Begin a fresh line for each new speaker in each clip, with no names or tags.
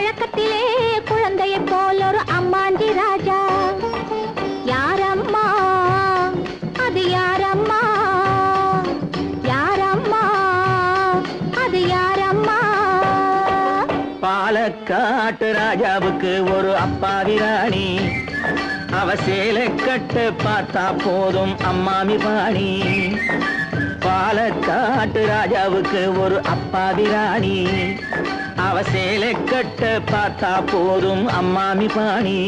பழக்கத்திலே குழந்தையை போல் ஒரு அம்மாண்டி ராஜா. யாரம்மா அது யாரம்மா, யாரம்மா அது யாரம்மா?
பாலக்காட்டு ராஜாவுக்கு ஒரு அப்பாவி ராணி, அவ சேலை கட்ட பார்த்தா போதும் அம்மாமி பாணி. பாலக்காட்டு ராஜாவுக்கு ஒரு அப்பாவி ராணி, அவ சேலை கட்ட பார்த்தா போதும் அம்மாமி பாணி.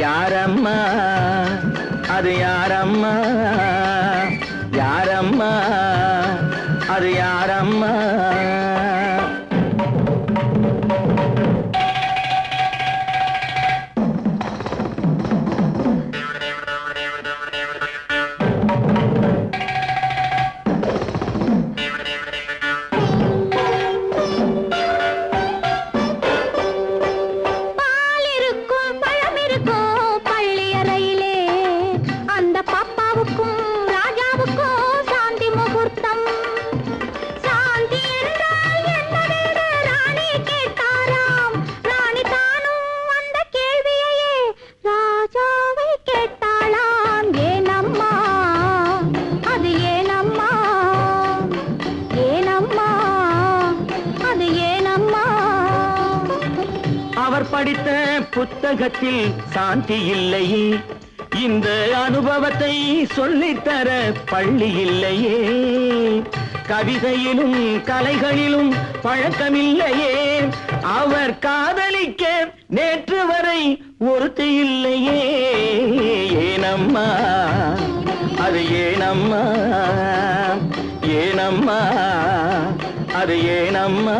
யாரம்மா அது யாரம்மா, யாரம்மா அது யாரம்மா? அவர் படித்த புத்தகத்தில் சாந்தி இல்லையே, இந்த அனுபவத்தை சொல்லித்தர பள்ளி இல்லையே. கவிதையிலும் கலைகளிலும் பழக்கமில்லையே, அவர் காதலிக்க நேற்று வரை ஒருத்தி இல்லையே. ஏனம்மா அது ஏனம்மா, ஏனம்மா அது ஏனம்மா?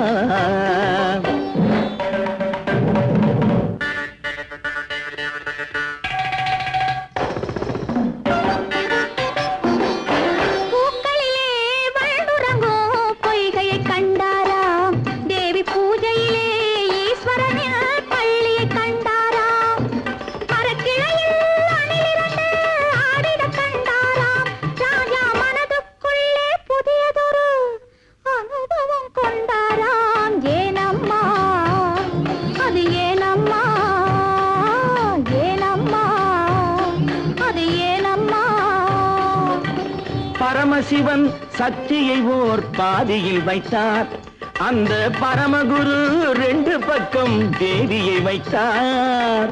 பரமசிவன் சக்தியை ஓர் பாதியில் வைத்தார், அந்த பரமகுரு 2 பக்கம் தேவியை வைத்தார்.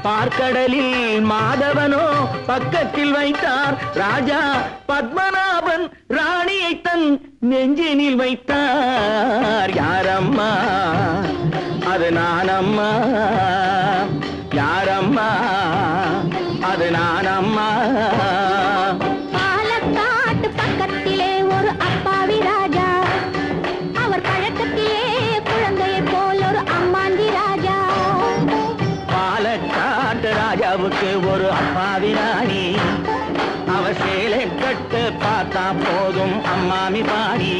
பார்க்கடலில் மாதவனோ பக்கத்தில் வைத்தார், ராஜா பத்மநாபன் ராணியை தன் நெஞ்சினில் வைத்தார். யாரம்மா அது நானம்மா, யாரம்மா அது நானம்மா? ராஜாவுக்கு ஒரு அப்பாவி ராணி, அவ சேலை கட்டு பார்த்தா போதும் அம்மாமி பாணி.